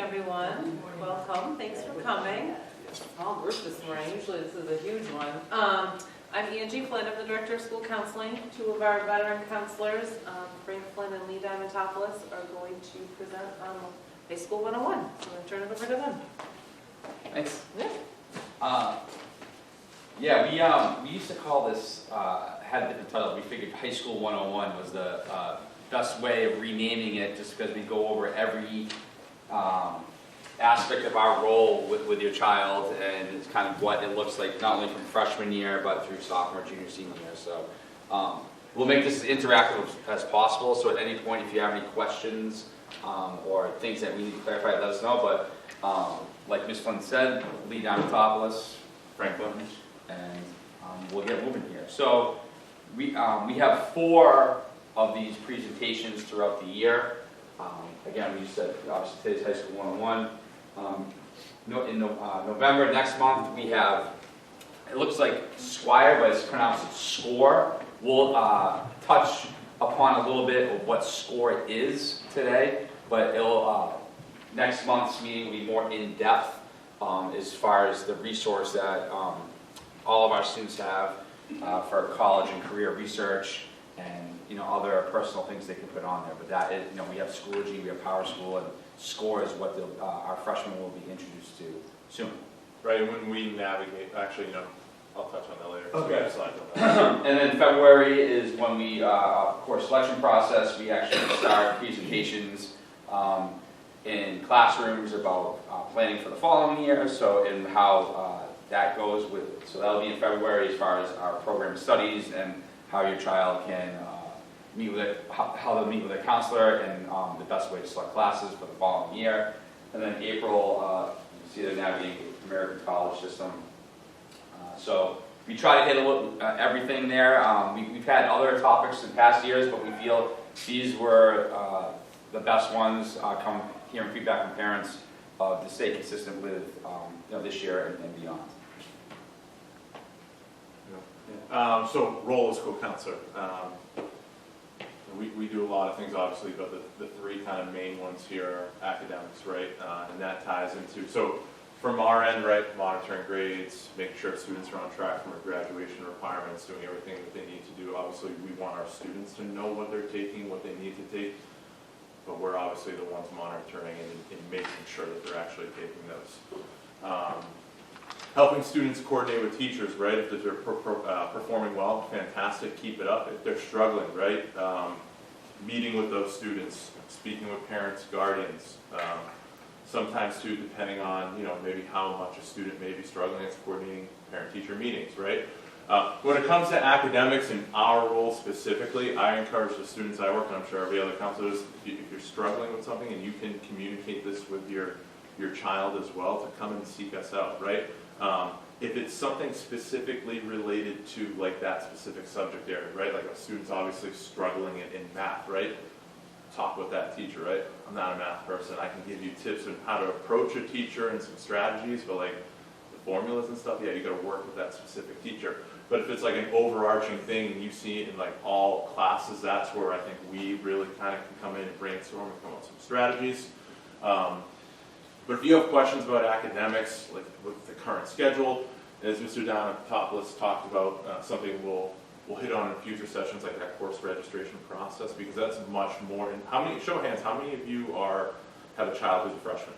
everyone. Welcome. Thanks for coming. Small group this morning. Usually this is a huge one. I'm Angie Flynn. I'm the Director of School Counseling. Two of our veteran counselors, Frank Flynn and Lee Diamantopoulos, are going to present on High School 101. So I'm going to turn it over to them. Thanks. Yeah. We used to call this, had a different title. We figured High School 101 was the best way of renaming it, just because we go over every aspect of our role with your child, and it's kind of what it looks like, not only from freshman year, but through sophomore, junior, senior year. So we'll make this as interactive as possible, so at any point, if you have any questions or things that we need to clarify, let us know. But like Ms. Flynn said, Lee Diamantopoulos, Franklin, and we'll get moving here. So we have 4 of these presentations throughout the year. Again, we said obviously today's High School 101. In November next month we have, it looks like Squire, but it's pronounced SCORE. We'll touch upon a little bit of what SCORE is today, but it'll next month's meeting will be more in depth as far as the resource that all of our students have for college and career research, and other personal things they can put on there. But that is, we have Schoology, we have Power School, and SCORE is what our freshmen will be introduced to soon. Right, and when we navigate, actually, I'll touch on that later. Okay. Slides on that. And then February is when we, course selection process, we actually start presentations in classrooms about planning for the following year, so and how that goes with, so that'll be in February as far as our program studies and how your child can meet with how they'll meet with a counselor, and the best way to select classes for the following year. And then April, you see the navigating American college system. So we try to hit a little everything there. We've had other topics in past years, but we feel these were the best ones. Come hearing feedback from parents to stay consistent with this year and beyond. So role as school counselor. We do a lot of things, obviously, but the 3 kind of main ones here are academics, right? And that ties into, so from our end, right, monitoring grades, making sure students are on track from their graduation requirements, doing everything that they need to do. Obviously, we want our students to know what they're taking, what they need to take, but we're obviously the ones monitoring and making sure that they're actually taking those. Helping students coordinate with teachers, right? If they're performing well, fantastic, keep it up. If they're struggling, right? Meeting with those students, speaking with parents, guardians. Sometimes too, depending on, maybe how much a student may be struggling, it's coordinating parent-teacher meetings, right? When it comes to academics and our role specifically, I encourage the students I work with, and I'm sure every other counselor is, if you're struggling with something and you can communicate this with your child as well, to come and seek us out, right? If it's something specifically related to like that specific subject area, right? Like a student's obviously struggling in math, right? Talk with that teacher, right? I'm not a math person. I can give you tips on how to approach a teacher and some strategies, but like the formulas and stuff, yeah, you got to work with that specific teacher. But if it's like an overarching thing and you see it in like all classes, that's where I think we really kind of can come in and brainstorm and come up with some strategies. But if you have questions about academics, like with the current schedule, as Mr. Diamantopoulos talked about, something we'll hit on in future sessions, like that course registration process, because that's much more. And how many? Show of hands. How many of you have a child who's a freshman?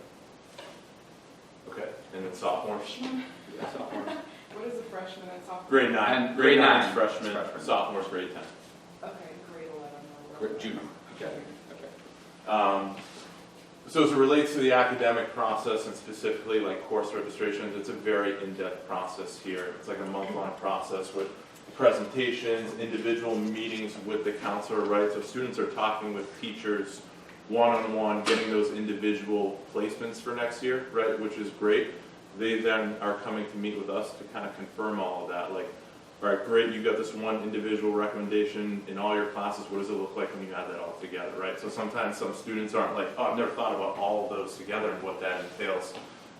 Okay, and then sophomores. Yeah, sophomores. What is a freshman and sophomore? Grade 9. Grade 9 is freshman. Sophomores grade 10. Okay, grade 11. Junior. Okay. So as it relates to the academic process and specifically like course registrations, it's a very in-depth process here. It's like a month-long process with presentations, individual meetings with the counselor, right? So students are talking with teachers one-on-one, getting those individual placements for next year, right? Which is great. They then are coming to meet with us to kind of confirm all of that. Like, all right, great, you got this one individual recommendation in all your classes. What does it look like when you add that all together, right? So sometimes some students aren't like, oh, I've never thought about all of those together and what that entails.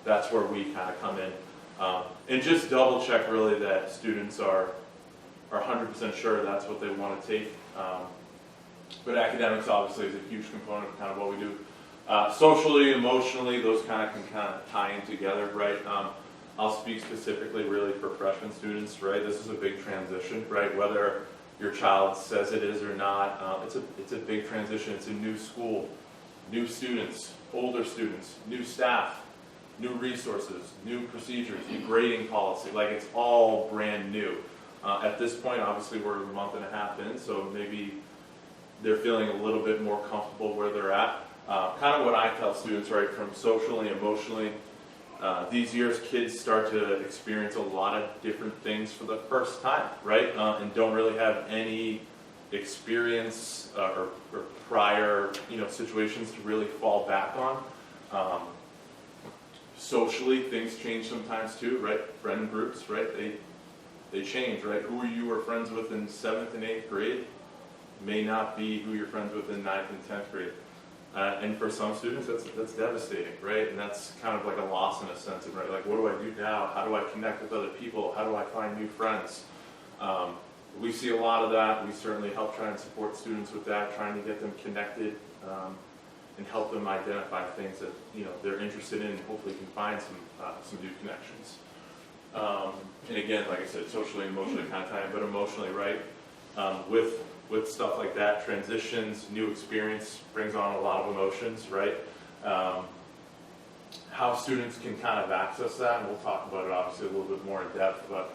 That's where we kind of come in. And just double check really that students are 100% sure that's what they want to take. But academics obviously is a huge component of kind of what we do. Socially, emotionally, those kind of can kind of tie in together, right? I'll speak specifically really for freshman students, right? This is a big transition, right? Whether your child says it is or not, it's a big transition. It's a new school, new students, older students, new staff, new resources, new procedures, new grading policy. Like, it's all brand new. At this point, obviously, we're a month and a half in, so maybe they're feeling a little bit more comfortable where they're at. Kind of what I tell students, right, from socially, emotionally, these years kids start to experience a lot of different things for the first time, right, and don't really have any experience or prior, situations to really fall back on. Socially, things change sometimes too, right? Friend groups, right? They change, right? Who you were friends with in 7th and 8th grade may not be who you're friends with in 9th and 10th grade. And for some students, that's devastating, right? And that's kind of like a loss in a sense, right? Like, what do I do now? How do I connect with other people? How do I find new friends? We see a lot of that. We certainly help try and support students with that, trying to get them connected and help them identify things that they're interested in, and hopefully can find some new connections. And again, like I said, socially and emotionally kind of tie in, but emotionally, right? With stuff like that, transitions, new experience brings on a lot of emotions, right? How students can kind of access that, and we'll talk about it obviously a little bit more in depth, but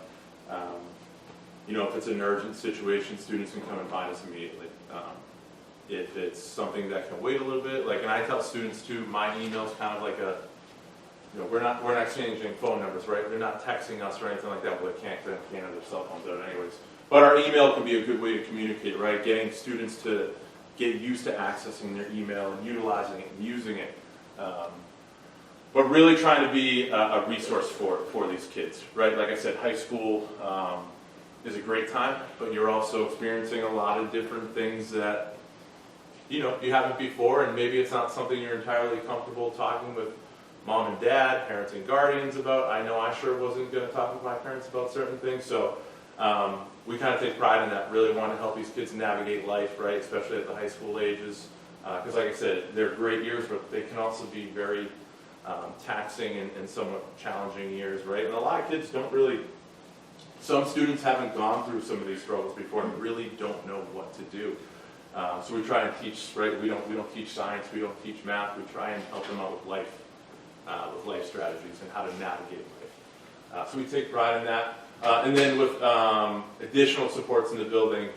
if it's an urgent situation, students can come and find us immediately. If it's something that can wait a little bit, and I tell students too, my email's kind of like we're not exchanging phone numbers, right? They're not texting us or anything like that. Well, they can't have their cell phones out anyways. But our email can be a good way to communicate, right? Getting students to get used to accessing their email and utilizing it and using it. But really trying to be a resource for these kids, right? Like I said, high school is a great time, but you're also experiencing a lot of different things that you haven't before, and maybe it's not something you're entirely comfortable talking with mom and dad, parents and guardians about. I know I sure wasn't going to talk with my parents about certain things, so we kind of take pride in that, really want to help these kids navigate life, right, especially at the high school ages, because like I said, they're great years, but they can also be very taxing and somewhat challenging years, right, and a lot of kids some students haven't gone through some of these struggles before and really don't know what to do. So we try and teach, right, we don't teach science, we don't teach math, we try and help them out with life strategies and how to navigate life. So we take pride in that. And then with additional supports in the building,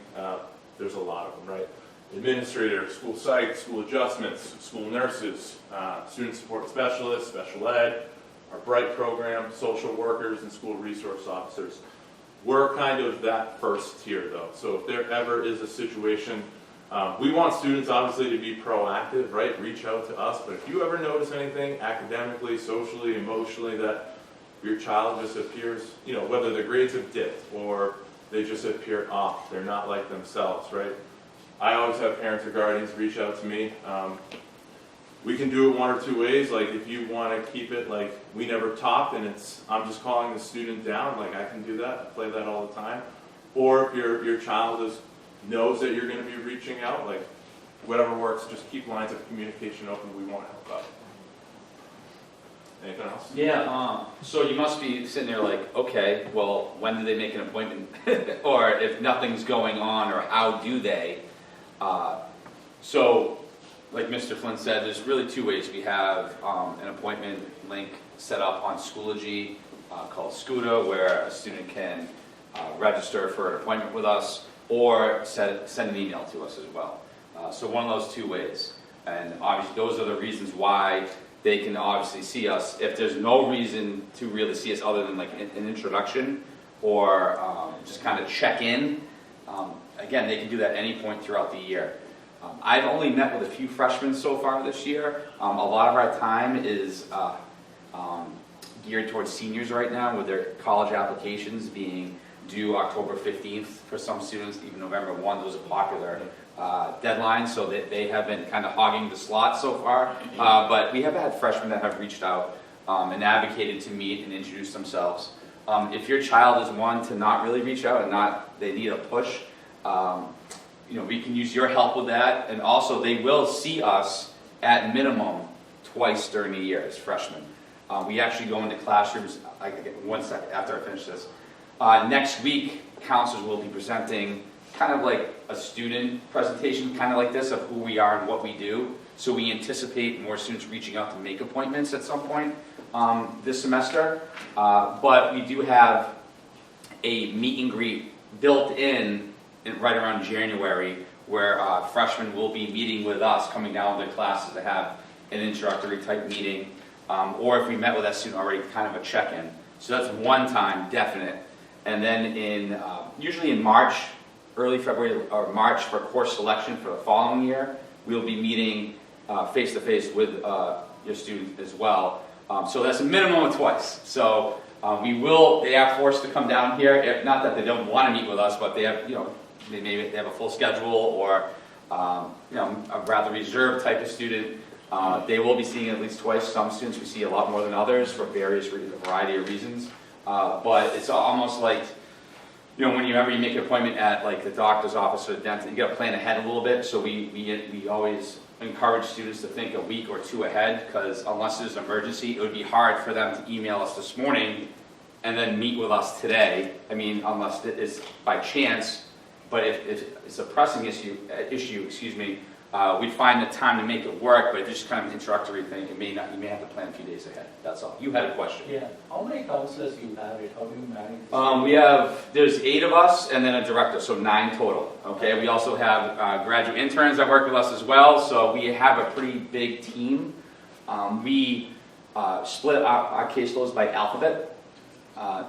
there's a lot of them, right? Administrators, school psych, school adjustments, school nurses, student support specialists, special ed, our BRIGHT program, social workers, and school resource officers. We're kind of that first tier, though. So if there ever is a situation, we want students obviously to be proactive, right? Reach out to us. But if you ever notice anything academically, socially, emotionally that your child just appears, whether the grades have dipped or they just appear off, they're not like themselves, right? I always have parents or guardians reach out to me. We can do it one or two ways. Like, if you want to keep it like we never talked and I'm just calling the student down, like I can do that. I play that all the time. Or if your child knows that you're going to be reaching out, like whatever works, just keep lines of communication open. We want to help out. Anything else? Yeah, so you must be sitting there like, okay, well, when do they make an appointment? Or if nothing's going on, or how do they? So, like Mr. Flynn said, there's really two ways. We have an appointment link set up on Schoology called Scuda, where a student can register for an appointment with us, or send an email to us as well. So one of those two ways. And obviously those are the reasons why they can obviously see us. If there's no reason to really see us other than like an introduction or just kind of check in, again, they can do that at any point throughout the year. I've only met with a few freshmen so far this year. A lot of our time is geared towards seniors right now, with their college applications being due October 15th for some students, even November 1. Those are popular deadlines, so they have been kind of hogging the slot so far. But we have had freshmen that have reached out and advocated to meet and introduce themselves. If your child is one to not really reach out and they need a push, we can use your help with that. And also, they will see us at minimum twice during the year as freshmen. We actually go into classrooms, one second after I finish this. Next week, counselors will be presenting kind of like a student presentation, kind of like this, of who we are and what we do. So we anticipate more students reaching out to make appointments at some point this semester. But we do have a meet and greet built in right around January, where freshmen will be meeting with us, coming down to the classes to have an introductory type meeting, or if we met with that student already, kind of a check-in. So that's one time, definite. And then usually in March, early February or March for course selection for the following year, we'll be meeting face-to-face with your students as well. So that's a minimum of twice. So they are forced to come down here, not that they don't want to meet with us, but they have, they have a full schedule or, a rather reserved type of student. They will be seeing at least twice. Some students we see a lot more than others for a variety of reasons. But it's almost like, whenever you make an appointment at like the doctor's office or the dentist, you got to plan ahead a little bit. So we always encourage students to think a week or two ahead, because unless there's an emergency, it would be hard for them to email us this morning and then meet with us today. I mean, unless it is by chance. But if it's a pressing issue, we'd find the time to make it work. But if it's just kind of an introductory thing, you may have to plan a few days ahead. That's all. You had a question. Yeah. How many counselors you have? How do you manage? There's 8 of us and then a director, so 9 total. Okay. We also have graduate interns that work with us as well, so we have a pretty big team. We split our caseloads by alphabet,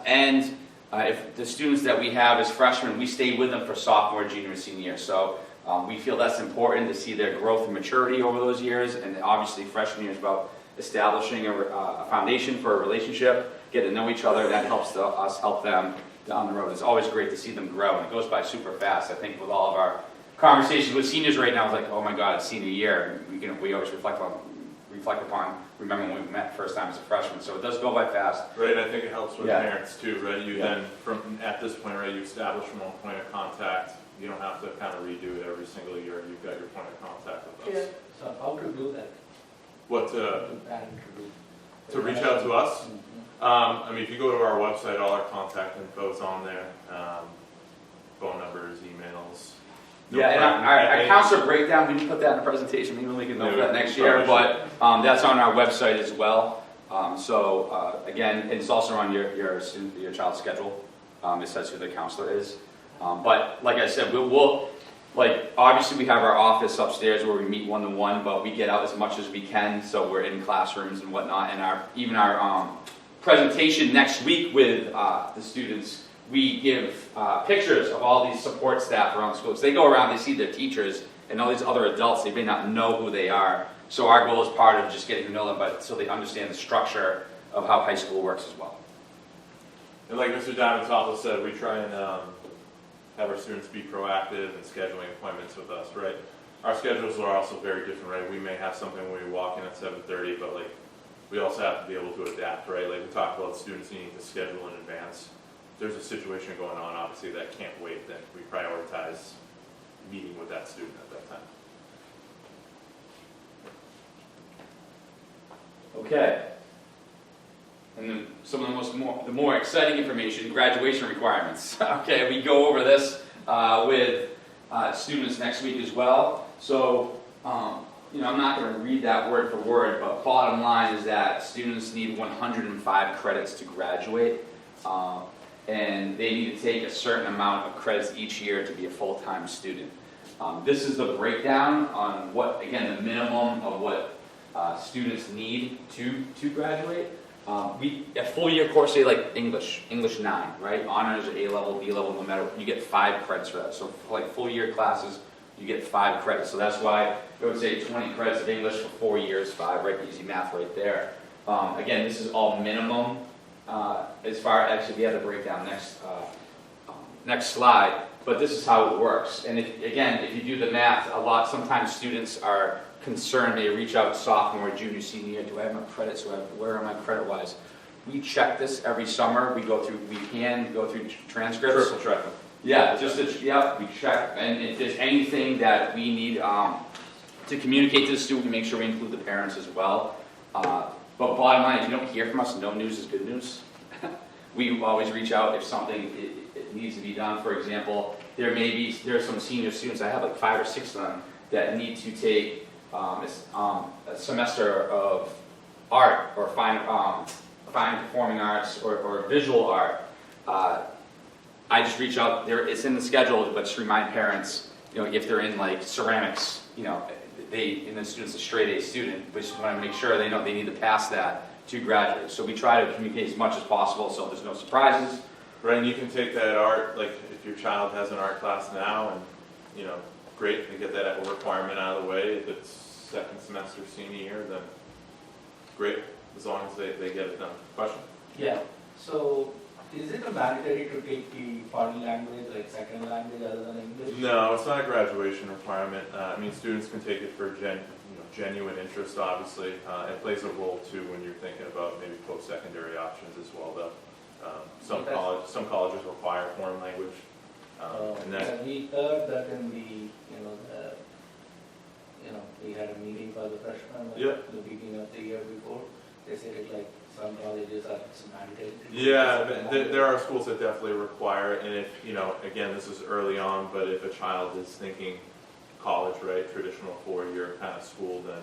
and if the students that we have as freshmen, we stay with them for sophomore, junior, and senior year. So we feel that's important to see their growth and maturity over those years. And obviously, freshman year is about establishing a foundation for a relationship, get to know each other. That helps us help them down the road. It's always great to see them grow, and it goes by super fast. I think with all of our conversations with seniors right now, it's like, oh my God, it's senior year. And we always reflect upon remember when we met first time as a freshman. So it does go by fast. Right, I think it helps with Yeah. parents too, right? You then, at this point, right, you establish from one point of contact. You don't have to kind of redo it every single year. You've got your point of contact with us. So how to do that? What What to parent to do? to reach out to us? Mhm. If you go to our website, all our contact info is on there. Phone numbers, emails. Yeah, and our counselor breakdown, we didn't put that in the presentation, maybe we can know that next year, but that's on our website as well. Again, it's also on your child's schedule. It says who the counselor is. But like I said, we'll obviously we have our office upstairs where we meet one-to-one, but we get out as much as we can, so we're in classrooms and whatnot, and our presentation next week with the students, we give pictures of all these support staff around the school. So they go around, they see their teachers and all these other adults, they may not know who they are. So our goal is part of just getting to know them, but so they understand the structure of how high school works as well. And like Mr. Diamond also said, we try and have our students be proactive in scheduling appointments with us, right? Our schedules are also very different, right? We may have something when we walk in at 7:30, but we also have to be able to adapt, right? Like we talked about students needing to schedule in advance. There's a situation going on, obviously, that can't wait, then we prioritize meeting with that student at that time. Okay. And then some of the more exciting information, graduation requirements. Okay, we go over this with students next week as well. So, I'm not going to read that word for word, but bottom line is that students need 105 credits to graduate. And they need to take a certain amount of credits each year to be a full-time student. This is the breakdown on what, again, the minimum of what students need to graduate. A full year course, say like English 9, right? Honors, A-level, B-level, no matter, you get 5 credits for that. So for full year classes, you get 5 credits. So that's why I would say 20 credits of English for 4 years, 5, right? Easy math right there. Again, this is all minimum. As far actually, we have the breakdown next slide, but this is how it works. And if you do the math, sometimes students are concerned. They reach out sophomore, junior, senior year. Do I have my credits? Where am I credit wise? We check this every summer. We go through transcripts. Triple check them. Yeah, we check. And if there's anything that we need to communicate to the student, we make sure we include the parents as well. But bottom line, if you don't hear from us, no news is good news. We always reach out if something it needs to be done. For example, there are some senior students, I have like 5 or 6 of them, that need to take a semester of art or fine performing arts or visual art. I just reach out, it's in the schedule, but just remind parents, if they're in like ceramics, and the student's a straight A student, but just want to make sure they know they need to pass that to graduate. So we try to communicate as much as possible so there's no surprises. Right, and you can take that art, like if your child has an art class now, and great to get that requirement out of the way. If it's second semester senior year, then great, as long as they get it done. Question? Yeah, so is it mandatory to take the foreign language, like second language other than English? No, it's not a graduation requirement. Students can take it for genuine interest, obviously. It plays a role too when you're thinking about maybe post-secondary options as well, though. Some colleges require foreign language. And we heard that in we had a meeting for the freshmen at the beginning of the year before. They said it like some colleges are mandatory. Yeah, there are schools that definitely require it, and if, again, this is early on, but if a child is thinking college, right, traditional 4-year kind of school, then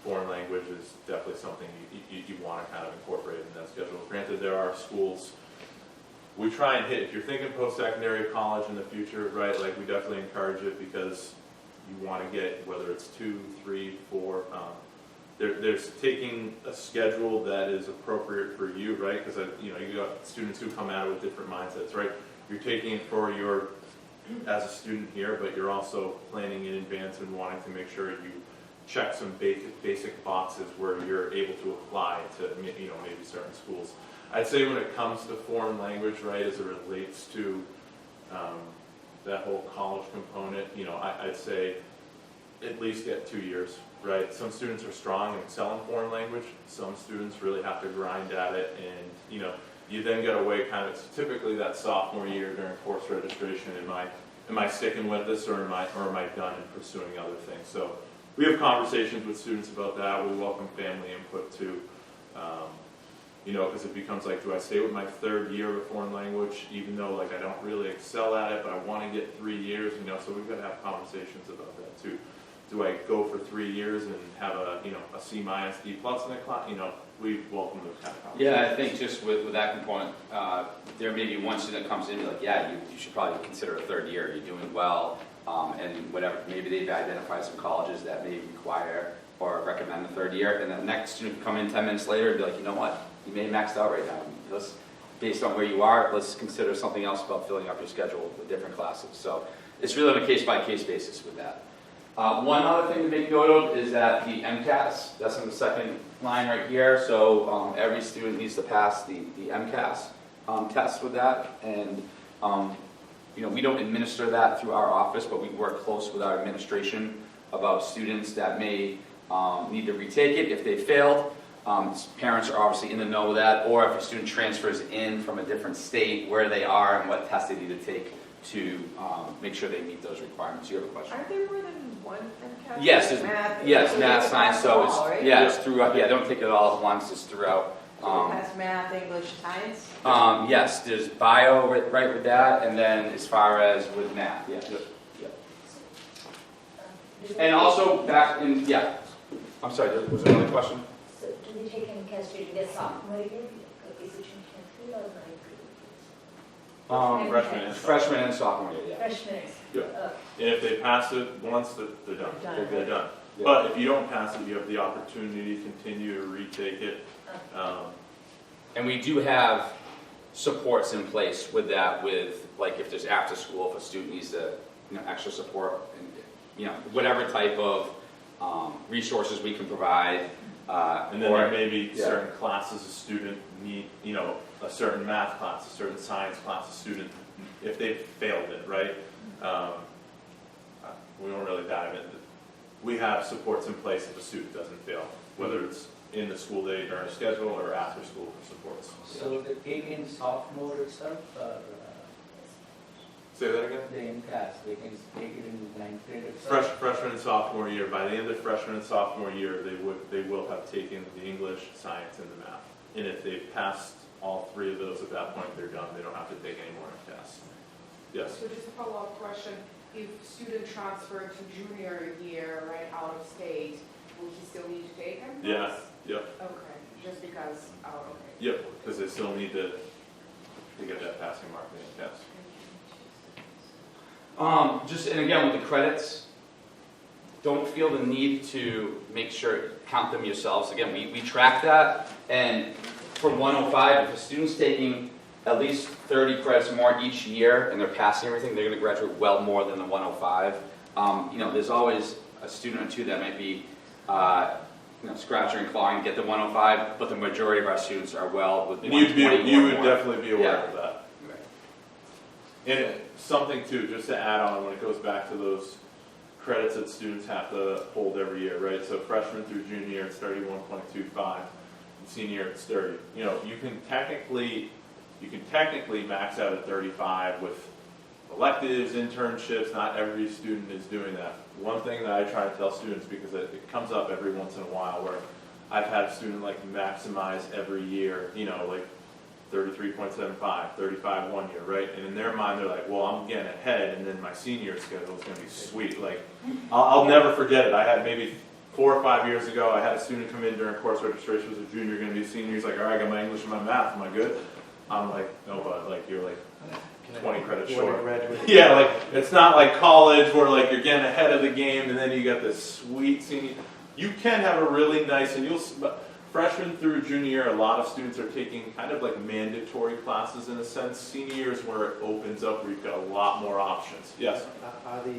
foreign language is definitely something you want to kind of incorporate in that schedule. Granted, there are schools, we try and hit, if you're thinking post-secondary college in the future, right, like we definitely encourage it because you want to get, whether it's 2, 3, 4, there's taking a schedule that is appropriate for you, right, because you got students who come at it with different mindsets, right. You're taking it for your, as a student here, but you're also planning in advance and wanting to make sure you check some basic boxes where you're able to apply to maybe certain schools. I'd say when it comes to foreign language, right, as it relates to that whole college component, I'd say at least get 2 years, right? Some students are strong and excel in foreign language. Some students really have to grind at it, and you then get away kind of typically that sophomore year during course registration. Am I sticking with this, or am I done in pursuing other things? So we have conversations with students about that. We welcome family input too. Because it becomes like, do I stay with my 3rd year of foreign language, even though like I don't really excel at it, but I want to get 3 years, so we've got to have conversations about that too. Do I go for 3 years and have a C-, D+ in the class? We welcome those kind of conversations. Yeah, I think just with that component, there may be one student that comes in and like, yeah, you should probably consider a 3rd year. You're doing well, and whatever. Maybe they've identified some colleges that may require or recommend the 3rd year, and the next student can come in 10 minutes later and be like, you know what? You may have maxed out right now. Based on where you are, let's consider something else about filling up your schedule with different classes. So it's really on a case-by-case basis with that. One other thing to make note of is that the MCAS, that's in the second line right here, so every student needs to pass the MCAS test with that, and we don't administer that through our office, but we work close with our administration about students that may need to retake it if they failed. Parents are obviously in the know with that, or if a student transfers in from a different state, where they are and what tests they need to take to make sure they meet those requirements. You have a question? Are there more than one MCAS? Yes, math, science, so it's, right? it's throughout, they don't take it all at once, it's throughout. Has math, English, science? Yes, there's bio right with that, and then as far as with math, yeah. And also back in, I'm sorry, was there another question? So do they take MCAS during their sophomore year? Is it in 10th grade or 9th grade? Freshman Freshman and and sophomore year, yeah. Freshmen. Yeah. And if they pass it once, they're done. Done. They're done. Yeah. But if you don't pass it, you have the opportunity to continue to retake it. And we do have supports in place with that, with like if there's after school, if a student needs to, extra support, and whatever type of resources we can provide. And then there may be certain classes a student need, a certain math class, a certain science class, a student, if they've failed it, right? We don't really dive into. We have supports in place if a student doesn't fail, whether it's in the school day during a schedule or after school supports. So they take in sophomore itself, or Say that again? The MCAS, they can take it in ninth grade itself. Freshman and sophomore year, by the end of freshman and sophomore year, they will have taken the English, science, and the math. And if they've passed all three of those at that point, they're done. They don't have to take any more tests. Yes? So just a follow-up question, if student transferred to junior year, right, out of state, will he still need to take them? Yeah, yep, Okay, just because, oh, okay. yep, because they still need to get that passing mark in the test. And again, with the credits, don't feel the need to make sure, count them yourselves. Again, we track that, and for 105, if a student's taking at least 30 credits more each year and they're passing everything, they're going to graduate well more than the 105. There's always a student or two that might be, scratching and clawing to get the 105, but the majority of our students are well with 120 You or would more. definitely be aware Yeah. of that. Right. And something too, just to add on when it goes back to those credits that students have to hold every year, right? So freshman through junior year, it's 31.25. And senior year, it's 30. You can technically max out at 35 with electives, internships. Not every student is doing that. One thing that I try to tell students, because it comes up every once in a while, where I've had a student like maximize every year, like 33.75, 35 one year, right? And in their mind, they're like, well, I'm getting ahead, and then my senior schedule is going to be sweet. Like, I'll never forget it. I had maybe 4 or 5 years ago, I had a student come in during course registration, was a junior, going to be a senior. He's like, all right, I got my English and my math, am I good? I'm like, no, bud, like, you're like 20 credits short. Yeah, like, it's not like college where like you're getting ahead of the game and then you got this sweet senior. You can have a really nice, and freshman through junior year, a lot of students are taking kind of like mandatory classes in a sense. Senior year is where it opens up, where you've got a lot more options. Yes? Are the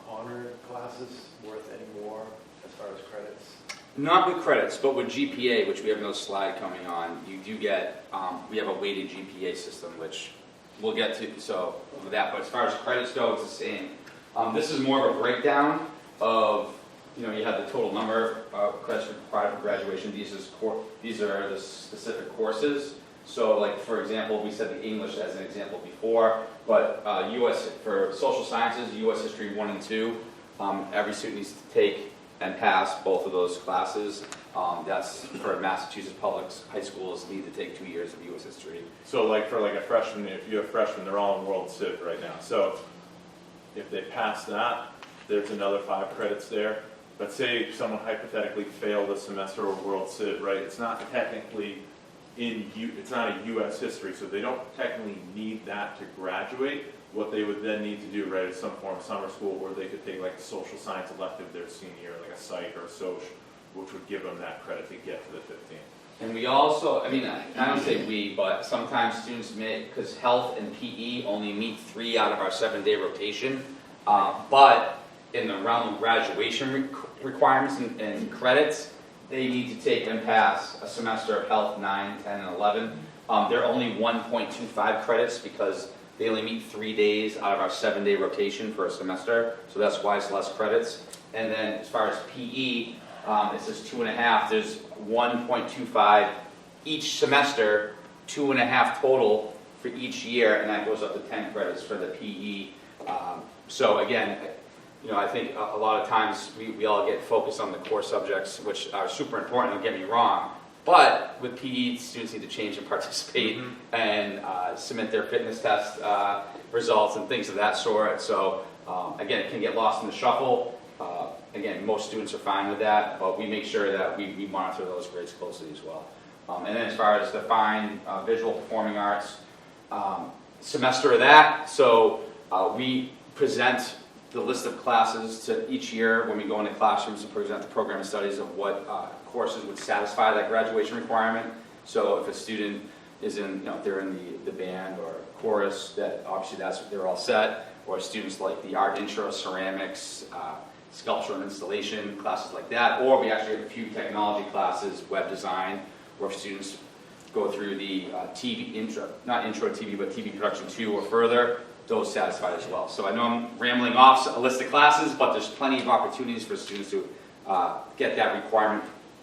honor classes worth any more as far as credits? Not with credits, but with GPA, which we have no slide coming on, you do get, we have a weighted GPA system, which we'll get to, so with that, but as far as credits go, it's the same. This is more of a breakdown of, you have the total number of credits required for graduation. These are the specific courses. So like, for example, we said the English as an example before, but for social sciences, US history 1 and 2, every student needs to take and pass both of those classes. That's for Massachusetts public high schools need to take 2 years of U.S. history. So like for like a freshman, if you have freshmen, they're all in World Civ right now. So if they pass that, there's another 5 credits there. But say someone hypothetically failed a semester of World Civ, right? It's not technically it's not a U.S. history, so they don't technically need that to graduate. What they would then need to do, right, is some form of summer school where they could take like a social science elective their senior year, like a psych or a soc, which would give them that credit to get to the 15. And we also, I don't say we, but sometimes students may, because health and PE only meet 3 out of our 7-day rotation, but in the realm of graduation requirements and credits, they need to take and pass a semester of health 9, 10, and 11. They're only 1.25 credits because they only meet 3 days out of our 7-day rotation for a semester, so that's why it's less credits. And then as far as PE, it says 2.5. There's 1.25 each semester, 2.5 total for each year, and that goes up to 10 credits for the PE. So again, I think a lot of times we all get focused on the core subjects, which are super important, don't get me wrong. But with PE, students need to change and participate and submit their fitness test results and things of that sort. So again, it can get lost in the shuffle. Again, most students are fine with that, but we make sure that we monitor those grades closely as well. And then as far as the fine visual performing arts, semester of that, so we present the list of classes to each year when we go into classrooms and present the program of studies of what courses would satisfy that graduation requirement. So if a student is in, if they're in the band or chorus, that obviously they're all set. Or students like the art intro, ceramics, sculpture and installation, classes like that. Or we actually have a few technology classes, web design, where students go through the TV intro, not intro to TV, but TV production 2 or further. Those satisfied as well. So I know I'm rambling off a list of classes, but there's plenty of opportunities for students to get that requirement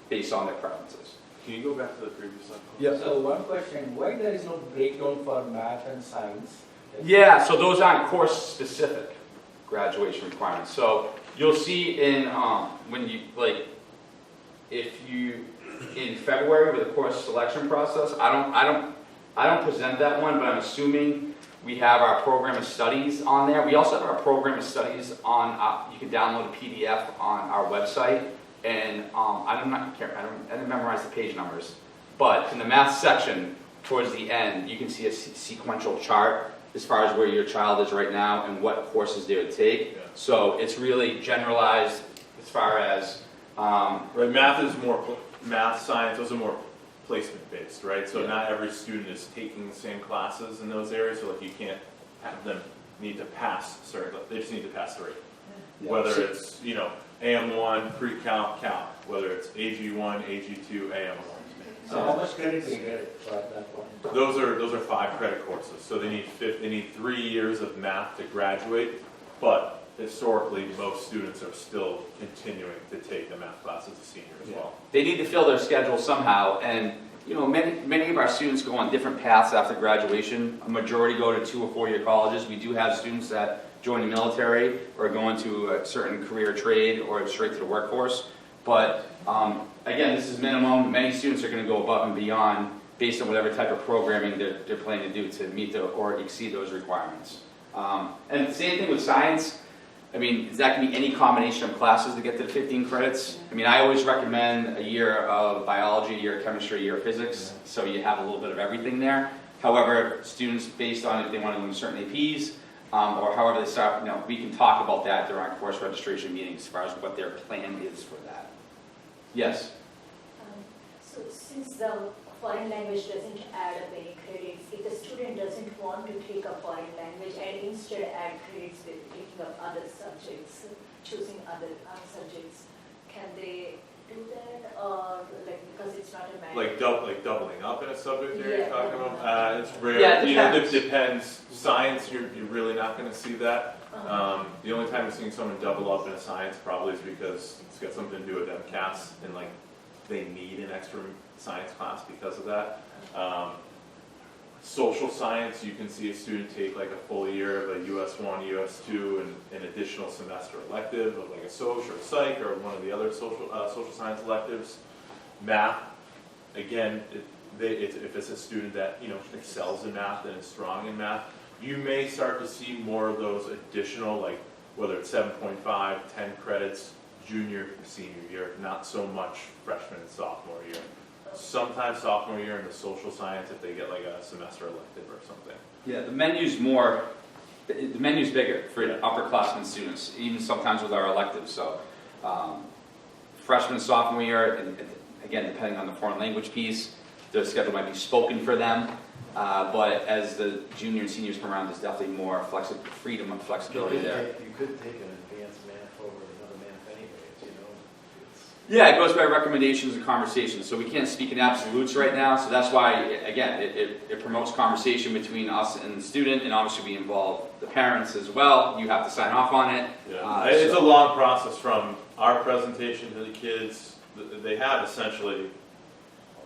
based on their preferences. Can you go back to the previous slide? Yeah. So one question, why there is no breakdown for math and science? Yeah, so those aren't course-specific graduation requirements. So you'll see in, when you, like, if you, in February with the course selection process, I don't present that one, but I'm assuming we have our program of studies on there. We also have our program of studies on, you can download a PDF on our website. And I didn't memorize the page numbers, but in the math section, towards the end, you can see a sequential chart as far as where your child is right now and what courses they would take. Yeah. So it's really generalized as far as Right, math, science, those are more placement based, right? So Yeah. not every student is taking the same classes in those areas, so like you can't have them need to pass certain, they just need to pass through. Yeah. Whether it's, AM1, pre-calc, calc, whether it's AG1, AG2, AM1. So how much credit they get for that one? Those are 5 credit courses, so they need 3 years of math to graduate, but historically, most students are still continuing to take the math class as a senior as well. they need to fill their schedule somehow. And many of our students go on different paths after graduation. A majority go to 2 or 4 year colleges. We do have students that join the military or go into a certain career trade or straight to the workforce. But again, this is minimum. Many students are going to go above and beyond based on whatever type of programming they're planning to do to meet or exceed those requirements. And the same thing with science. I mean, that can be any combination of classes to get to the 15 credits. I mean, I always recommend a year of biology, a year of chemistry, a year of physics, so you have a little bit of everything there. However, students, based on if they want to go into certain APs, or however they start, we can talk about that during our course registration meetings as far as what their plan is for that. Yes? So since the foreign language doesn't add up any credits, if the student doesn't want to take a foreign language and instead add credits with taking up other subjects, choosing other subjects, can they do that, or because it's not a matter? Like doubling up in a subject area Yeah. you're talking about? It's rare. Yeah, it It depends. Science, you're really not going to see that. The only time you're seeing someone double up in a science probably is because it's got something to do with MCAS and they need an extra science class because of that. Social science, you can see a student take a full year of a US1, US2, and an additional semester elective of a social or psych or one of the other social science electives. Math, again, if it's a student that excels in math and is strong in math, you may start to see more of those additional, whether it's 7.5, 10 credits, junior, senior year, not so much freshman and sophomore year. Sometimes sophomore year in the social science if they get a semester elective or something. Yeah, the menu's bigger for upperclassmen students, even sometimes with our electives. So freshman, sophomore year, and again, depending on the foreign language piece, the schedule might be spoken for them. But as the junior and seniors come around, there's definitely more freedom and flexibility there. You could take an advanced math over another math anyways, It's- Yeah, it goes by recommendations and conversations. So we can't speak in absolutes right now. So that's why, again, it promotes conversation between us and the student, and obviously we involve the parents as well. You have to sign off on it. Yeah. It's a long process from our presentation to the kids. They have essentially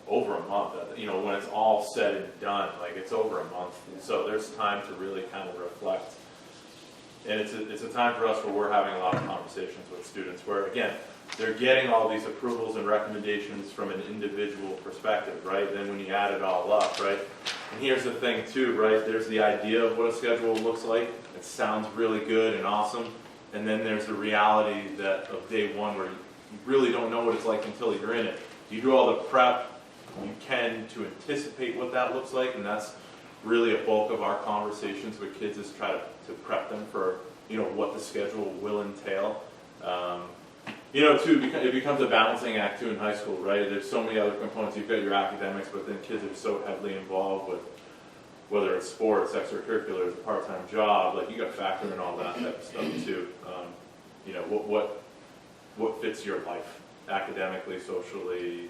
over a month. When it's all said and done, it's over a month. So there's time to really kind of reflect. And it's a time for us where we're having a lot of conversations with students where, again, they're getting all these approvals and recommendations from an individual perspective, right? Then when you add it all up, right? And here's the thing too, right? There's the idea of what a schedule looks like. It sounds really good and awesome. And then there's the reality of day one where you really don't know what it's like until you're in it. You do all the prep you can to anticipate what that looks like, and that's really a bulk of our conversations with kids is try to prep them for, what the schedule will entail. Too, it becomes a balancing act too in high school, right? There's so many other components. You've got your academics, but then kids are so heavily involved with whether it's sports, extracurriculars, a part-time job. You got to factor in all that type of stuff too. What fits your life academically, socially?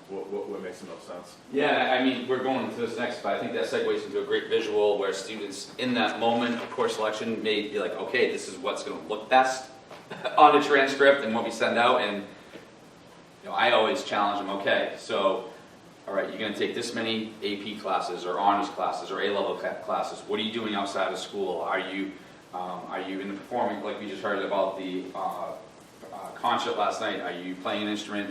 What makes the most sense? Yeah, I mean, we're going into this next, but I think that segues into a great visual where students in that moment of course selection may be like, okay, this is what's going to look best on the transcript and what we send out. And I always challenge them, okay, so all right, you're gonna take this many AP classes or honors classes or A-level classes. What are you doing outside of school? Are you in the performing, like we just heard about the concert last night? Are you playing an instrument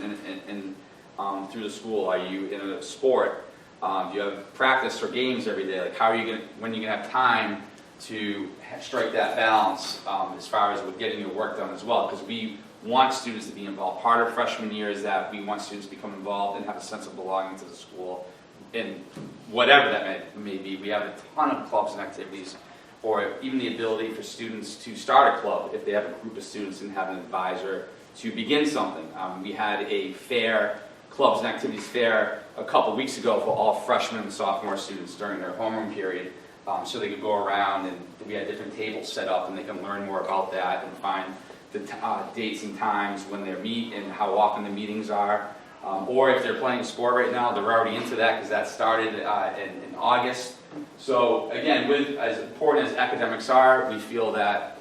through the school? Are you in a sport? Do you have practice or games every day? Like, how are you gonna, when are you gonna have time to strike that balance as far as with getting your work done as well? Because we want students to be involved. Part of freshman year is that we want students to become involved and have a sense of belonging to the school in whatever that may be. We have a ton of clubs and activities, or even the ability for students to start a club if they have a group of students and have an advisor to begin something. We had a fair, clubs and activities fair, a couple weeks ago for all freshmen and sophomore students during their homeroom period, so they could go around and we had different tables set up and they can learn more about that and find the dates and times when they meet and how often the meetings are. Or if they're playing sport right now, they're already into that because that started in August. So again, with as important as academics are, we feel that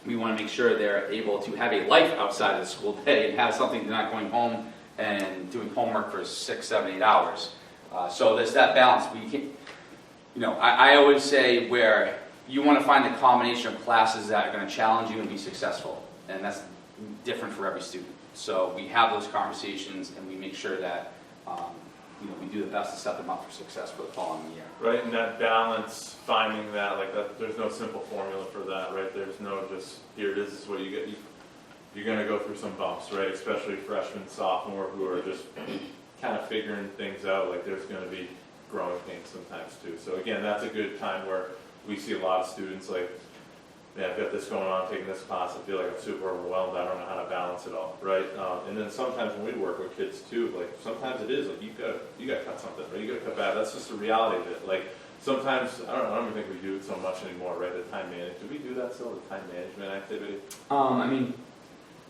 we want to make sure they're able to have a life outside of the school day and have something. They're not going home and doing homework for 6, 7, 8 hours. So there's that balance. We can, I always say where you want to find the combination of classes that are going to challenge you and be successful, and that's different for every student. So we have those conversations and we make sure that we do the best to set them up for success for the following year. Right, and that balance, finding that, like that, there's no simple formula for that, right? There's no just, here it is, this is what you get. You're going to go through some bumps, right? Especially freshmen, sophomore, who are just kind of figuring things out. Like there's going to be growing pains sometimes too. So again, that's a good time where we see a lot of students like, man, I've got this going on, taking this class, I feel like I'm super overwhelmed, I don't know how to balance it all, right? And then sometimes when we work with kids too, like sometimes it is, like you got to cut something, right? You got to cut back, that's just the reality of it. Like sometimes, I don't even think we do it so much anymore, right? The time management, do we do that still, the time management activity? I mean,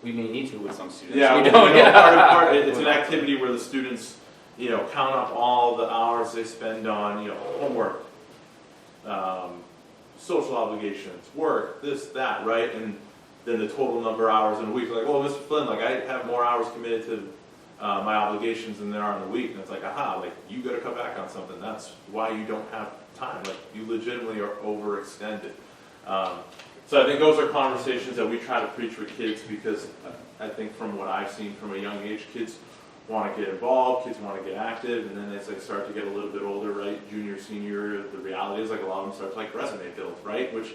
we may need to with some students. Yeah, we don't. Part, it's an activity where the students, count up all the hours they spend on, homework, social obligations, work, this, that, right? And then the total number of hours in a week. Like, well, Mr. Flynn, like I have more hours committed to my obligations than there are in a week. And it's like, aha, like you got to cut back on something. That's why you don't have time. Like you legitimately are overextended. So I think those are conversations that we try to preach with kids because I think from what I've seen from a young age, kids want to get involved, kids want to get active, and then as they start to get a little bit older, right, junior, senior, the reality is like a lot of them start to like resume builds, right, which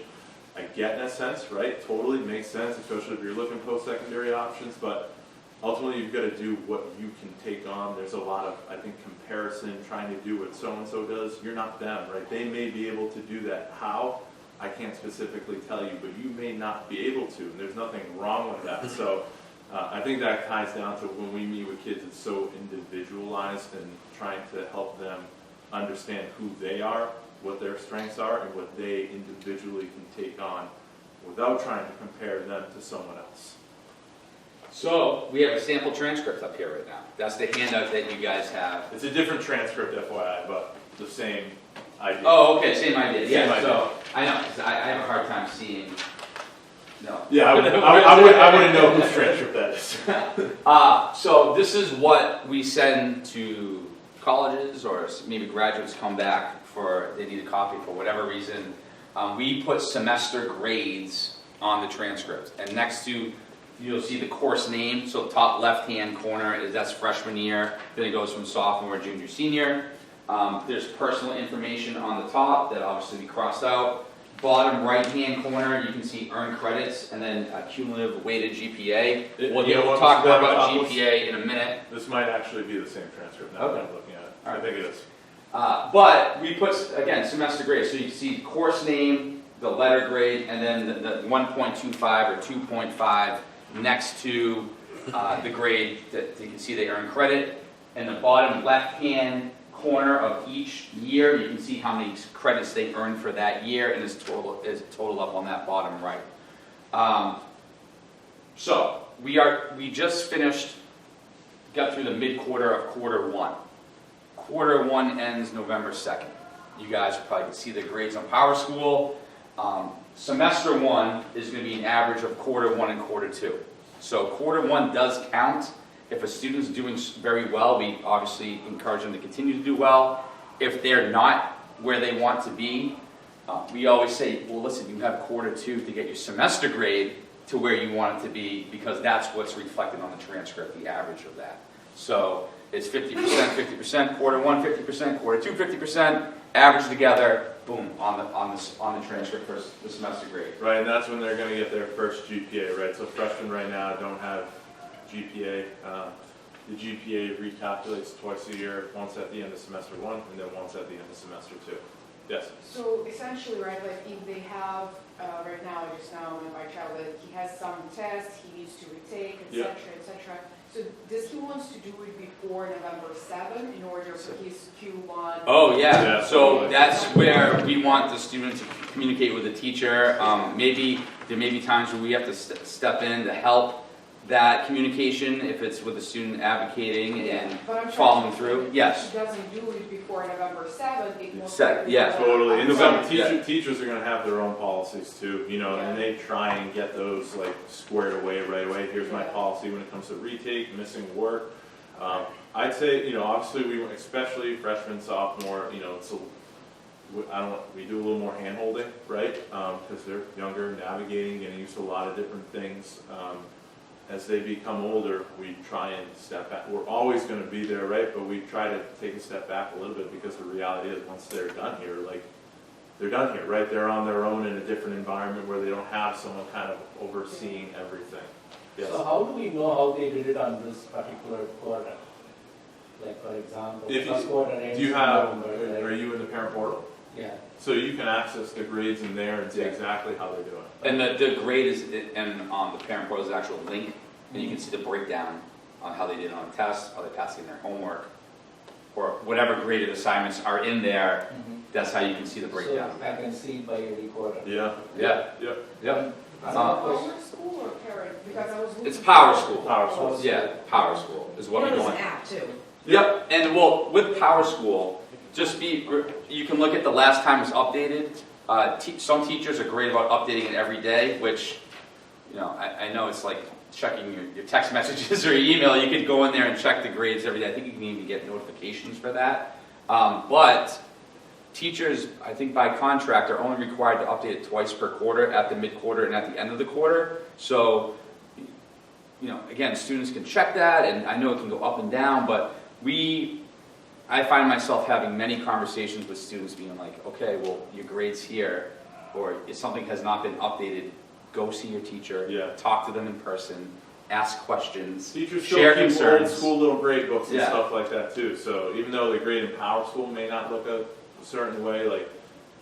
I get in a sense, right, totally makes sense, especially if you're looking post-secondary options, but ultimately you've got to do what you can take on. There's a lot of, I think, comparison, trying to do what so-and-so does. You're not them, right, they may be able to do that. How? I can't specifically tell you, but you may not be able to, and there's nothing wrong with that. So I think that ties down to when we meet with kids, it's so individualized and trying to help them understand who they are, what their strengths are, and what they individually can take on without trying to compare them to someone else. So we have a sample transcript up here right now. That's the handout that you guys have. It's a different transcript, FYI, but the same idea. Oh, okay, same idea. Same Yeah, idea. so I know, 'cause I have a hard time seeing. No. Yeah, I wouldn't know whose transcript that is. So this is what we send to colleges or maybe graduates come back for, they need a copy for whatever reason. We put semester grades on the transcript, and next to, you'll see the course name, so top left-hand corner, that's freshman year, then it goes from sophomore, junior, senior. There's personal information on the top that obviously we crossed out. Bottom right-hand corner, you can see earned credits and then a cumulative weighted GPA. We'll talk more about GPA in a minute. This might actually be the same transcript now that I'm looking at it. I think it is. But we put, again, semester grade. So you see course name, the letter grade, and then the 1.25 or 2.5 next to the grade that you can see they earn credit. And the bottom left-hand corner of each year, you can see how many credits they earned for that year, and it's total up on that bottom right. So we just finished, got through the mid-quarter of quarter one. Quarter one ends November 2nd. You guys probably can see the grades on Power School. Semester one is going to be an average of quarter one and quarter two. So quarter one does count If a student's doing very well, we obviously encourage them to continue to do well. If they're not where they want to be, we always say, well, listen, you have quarter two to get your semester grade to where you want it to be, because that's what's reflected on the transcript, the average of that. So it's 50%, 50%, quarter one, 50%, quarter two, 50%, average together, boom, on the transcript for the semester grade. Right, and that's when they're going to get their first GPA, right? So freshmen right now don't have GPA. The GPA recalculates twice a year, once at the end of semester one, and then once at the end of semester two. Yes? So essentially, right, like if they have, right now, just now, my child, like he has some tests he needs to retake, et cetera, et cetera. So does he wants to do it before November 7 in order for his Q1? Oh, yeah. Yeah, So that's where we want the student to communicate with the teacher. Maybe there may be times where we have to step in to help that communication, if it's with the student advocating and following through. Yes. If he doesn't do it before November 7, it most Set, likely yes. will Totally. And happen. some teachers are going to have their own policies too, you know, and they try and get those like squared away right away. Here's my policy when it comes to retake, missing work. I'd say, you know, obviously especially freshman, sophomore, you know, we do a little more hand holding, right? Because they're younger, navigating, getting used to a lot of different things. As they become older, we try and step back. We're always going to be there, right? But we try to take a step back a little bit, because the reality is once they're done here, like, they're done here, right? They're on their own in a different environment where they don't have someone kind of overseeing everything. Yes? So how do we know how they did it on this particular quarter? Like, for example, If you- first quarter ends Do you have, November, are right? you in the parent portal? Yeah. So you can access the grades in there and see Yeah. exactly how they're doing. And the grade is, and on the parent portal is an actual link, and you can see the breakdown on how they did on tests, how they passed in their homework, or whatever graded assignments are in there. That's how you can see the breakdown. So I can see by every quarter. Yeah. Yeah. Yep. Yep. Another question. Power school or parent? Because I was looking. It's Power School. Power schools. Yeah, Power School is what You we're know, going. there's an app too. Yep, and well, with Power School, you can look at the last time it was updated. Some teachers are great about updating it every day, which, you know, I know it's like checking your text messages or your email. You could go in there and check the grades every day. I think you can even get notifications for that. But teachers, I think by contract, are only required to update it twice per quarter, at the mid-quarter and at the end of the quarter. So, you know, again, students can check that, and I know it can go up and down, but I find myself having many conversations with students being like, okay, well, your grade's here, or if something has not been updated, go see your teacher, Yeah. talk to them in person, ask questions, Teachers still share keep old concerns. school little grade books and Yeah. stuff like that too. So even though the grade in Power School may not look a certain way, like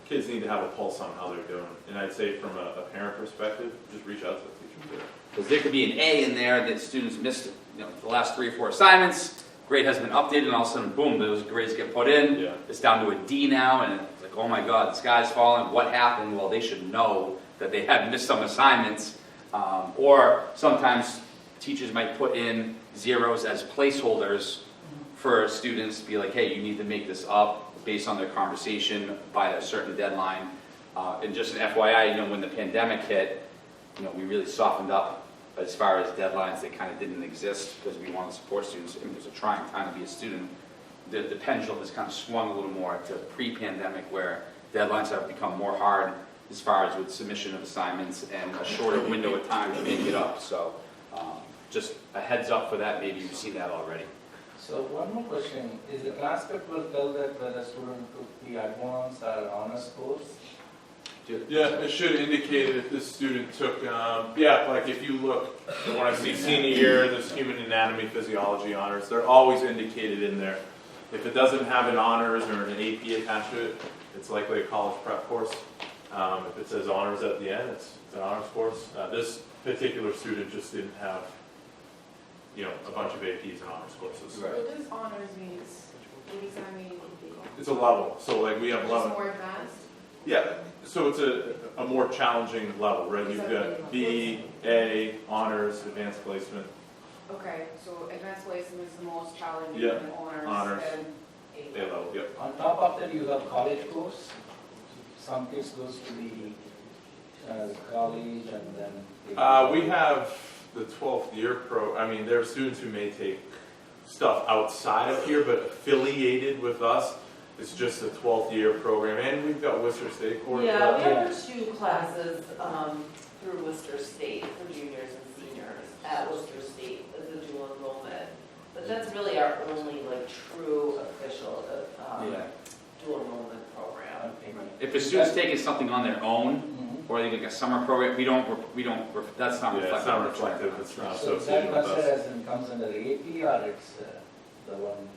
kids need to have a pulse on how they're doing. And I'd say from a parent perspective, just reach out to the teacher too. Because there could be an A in there that students missed, you know, the last 3 or 4 assignments, grade has been updated, and all of a sudden, boom, those grades get put in. Yeah. It's down to a D now, and it's like, oh my God, the sky's falling. What happened? Well, they should know that they had missed some assignments. Or sometimes teachers might put in zeros as placeholders for students to be like, hey, you need to make this up based on their conversation by a certain deadline. And just an FYI, you know, when the pandemic hit, you know, we really softened up as far as deadlines. They kind of didn't exist because we want to support students. I mean, it was a trying time to be a student. The pendulum has kind of swung a little more to pre-pandemic, where deadlines have become more hard as far as with submission of assignments and a shorter window of time to make it up. So just a heads up for that. Maybe you've seen that already. So one more question, is the transcript will tell that whether student took the advanced or honors course? Yeah, it should indicate if this student took, like if you look, when I see senior year, there's human anatomy, physiology honors, they're always indicated in there. If it doesn't have an honors or an AP attached to it, it's likely a college prep course. If it says honors at the end, it's an honors course. This particular student just didn't have, you know, a bunch of APs and honors courses. Right. What does honors means? What does that mean? It's a level, so like we have Just 11. more advanced? Yeah, so it's a more challenging level, right? You've got B, A, honors, advanced placement. Okay, so advanced placement is the most challenging, Yeah, and honors. and A level, yep. On top of that, you have college course. Some kids goes to the college and then. We have the 12th year I mean, there are students who may take stuff outside of here, but affiliated with us. It's just a 12th year program, and we've got Worcester State Court. Yeah, we have 2 classes through Worcester State for juniors and seniors at Worcester State as a dual enrollment. But that's really our only like true official dual enrollment program. If a student's taking something on their own, or like a summer program, we don't, that's not reflective. It's not reflective, it's not So is associated that with us. considered as in comes under AP or it's the one,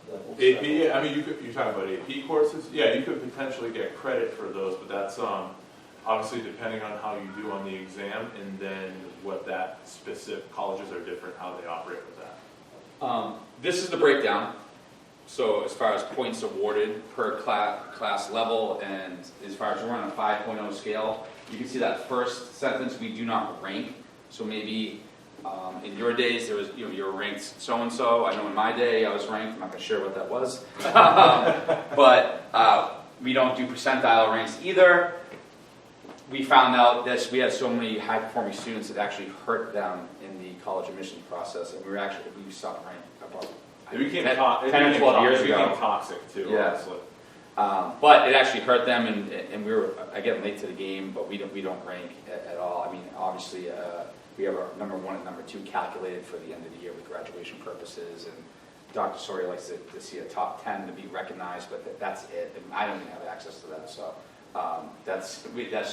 the books? AP, I mean, you're talking about AP courses? Yeah, you could potentially get credit for those, but that's obviously depending on how you do on the exam, and then what that specific, colleges are different, how they operate with that. This is the breakdown. So as far as points awarded per class level, and as far as we're on a 5.0 scale, you can see that first sentence, we do not rank. So maybe in your days, there was, you know, you were ranked so-and-so. I know in my day, I was ranked. I'm not going to share what that was. But we don't do percentile ranks either. We found out that we had so many high-performing students, it actually hurt them in the college admissions process, and we stopped ranking about It became 10 or 12 years ago. It became toxic too, Yeah. honestly. But it actually hurt them, and we were, again, late to the game, but we don't rank at all. I mean, obviously, we have our number 1 and number 2 calculated for the end of the year with graduation purposes, and Dr. Sawyer likes to see a top 10 to be recognized, but that's it, and I don't even have access to that, so that's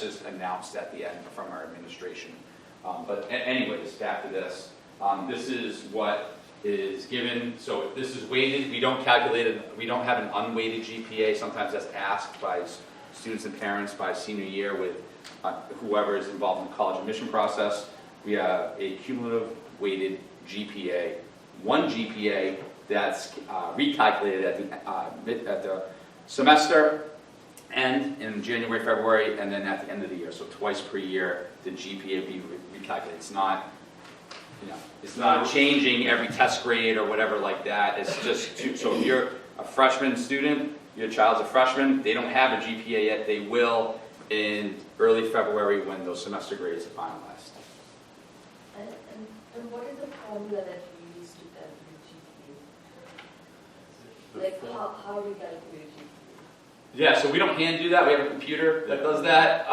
just announced at the end from our administration. But anyways, back to this. This is what is given, so this is weighted, we don't calculate it, we don't have an unweighted GPA, sometimes that's asked by students and parents by senior year with whoever is involved in the college admission process. We have a cumulative weighted GPA, 1 GPA that's recalculated at the semester end in January, February, and then at the end of the year, so twice per year the GPA be recalculated. It's not, you know, it's not changing every test grade or whatever like that. It's just so if you're a freshman student, your child's a freshman, they don't have a GPA yet, they will in early February when those semester grades are finalized. And what is the formula that you use to calculate GPA? Like how do you calculate GPA? Yeah, so we don't hand do that, we have a computer that does that.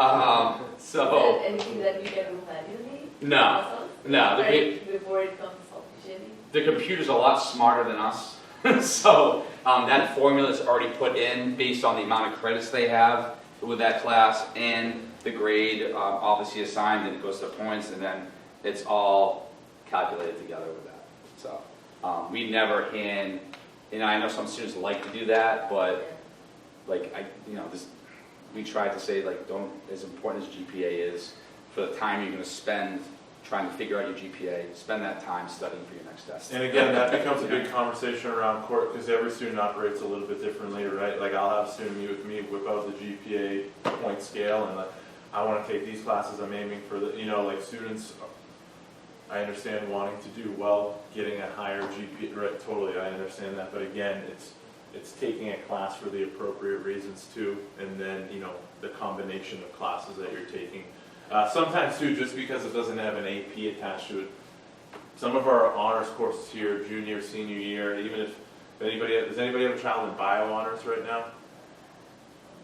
Is there anything that we can do manually? No. No, Before it comes officially? the computer's a lot smarter than us. So that formula is already put in based on the amount of credits they have with that class and the grade obviously assigned, and it goes to points, and then it's all calculated together with that. So we never hand, and I know some students like to do that, but like we tried to say, like, don't, as important as GPA is, for the time you're going to spend trying to figure out your GPA, spend that time studying for your next test. And again, that becomes a big conversation around court, because every student operates a little bit differently, right? Like, I'll have a student meet with me, whip out the GPA point scale, and like, I want to take these classes, I'm aiming for the, like students, I understand wanting to do well, getting a higher GPA, right, totally, I understand that, but again, it's taking a class for the appropriate reasons too, and then, the combination of classes that you're taking. Sometimes too, just because it doesn't have an AP attached to it, some of our honors courses here, junior, senior year, even if does anybody have a child in bio honors right now?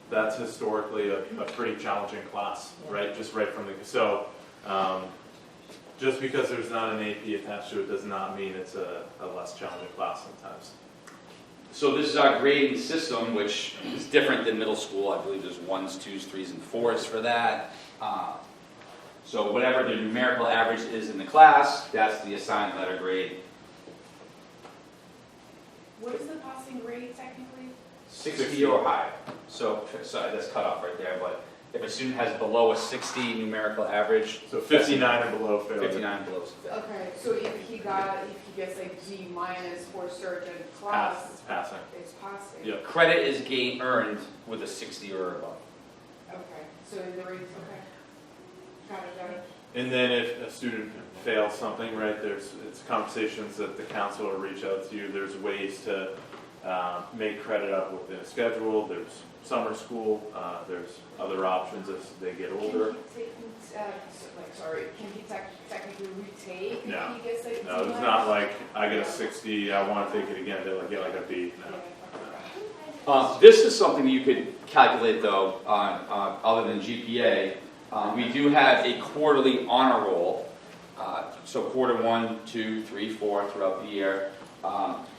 That's historically a pretty challenging class, right? Just right from the, so, just because there's not an AP attached to it does not mean it's a less challenging class sometimes. So this is our grading system, which is different than middle school. I believe there's 1s, 2s, 3s, and 4s for that. So whatever the numerical average is in the class, that's the assigned letter grade. What is the passing grade technically? 60 or higher. So that's cut off right there, but if a student has below a 60 numerical average, So 59 and below failure. 59 below is failure. Okay, so if he gets like D minus for certain Pass, class, it's passing. it's passing? Yep. Credit is earned with a 60 or above. Okay, so in the range, okay. Got it. And then if a student fails something, right, it's conversations that the counselor will reach out to you. There's ways to make credit up within a schedule. There's summer school, there's other options as they get older. Can he technically retake No. if he gets like? No, it's not like I get a 60, I want to take it again, they get like a B. No. This is something you could calculate though, other than GPA. We do have a quarterly honor roll. So quarter 1, 2, 3, 4 throughout the year.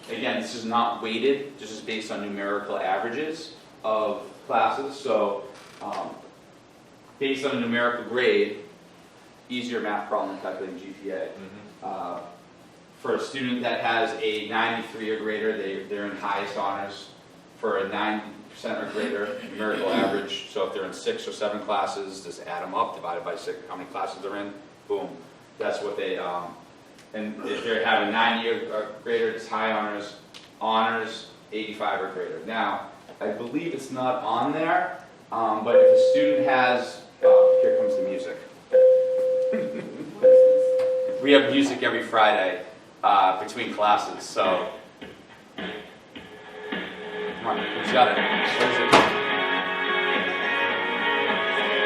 Again, this is not weighted, this is based on numerical averages of classes. So based on a numerical grade, easier math problem than calculating GPA. For a student that has a 93 or greater, they're in highest honors. For a 90% or greater numerical average, so if they're in 6 or 7 classes, just add them up, divided by 6, how many classes they're in, boom. That's what they, and if they have a 90 or greater, it's high honors, 85 or greater. Now, I believe it's not on there, but if a student has, here comes the music. We have music every Friday between classes, so. Come on, who's got it? What is it?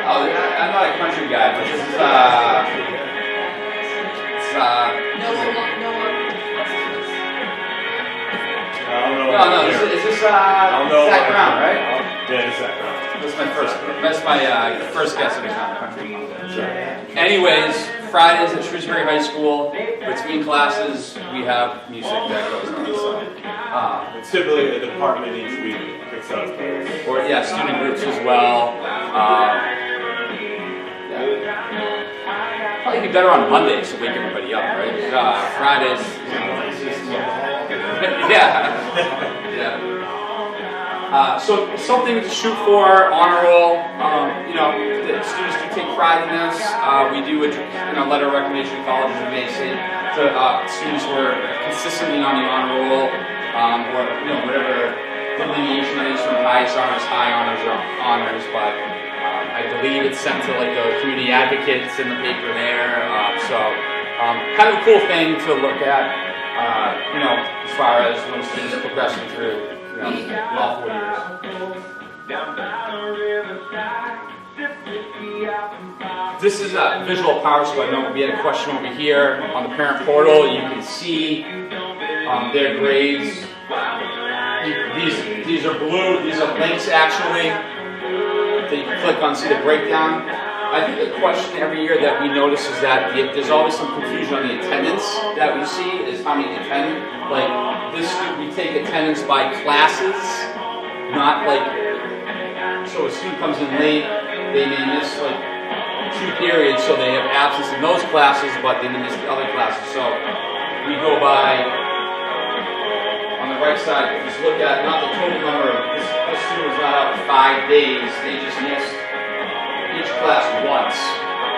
Oh, I'm not a country guy, but this is, No, is this Zach Brown, right? Yeah, it's Zach Brown. That's my first guess at a country. Anyways, Fridays at Shrewsbury High School, between classes, we have music that goes on. So, it's typically a department each week picks up. or yeah, student groups as well. Probably be better on Mondays to wake everybody up, right? Fridays, yeah. So something to shoot for, honor roll. The students do take pride in this. We do a letter of recommendation to colleges and may say to students who are consistently on the honor roll, or whatever delineation is from highest honors, high honors, or honors. But I believe it's sent to like the community advocates in the paper there. Kind of a cool thing to look at. As far as when students progressing through. All 4 years. This is a visual power, so I know we had a question over here on the parent portal. You can see their grades. These are blue. These are links actually that you can click on to see the breakdown. I think the question every year that we notice is that there's always some confusion on the attendance that we see is how many attend. Like this, we take attendance by classes, not like, so a student comes in late, they may miss like 2 periods, so they have absence in those classes, but they miss the other classes. So we go by, on the right side, just look at not the total number of, this student was not out 5 days, they just missed each class once.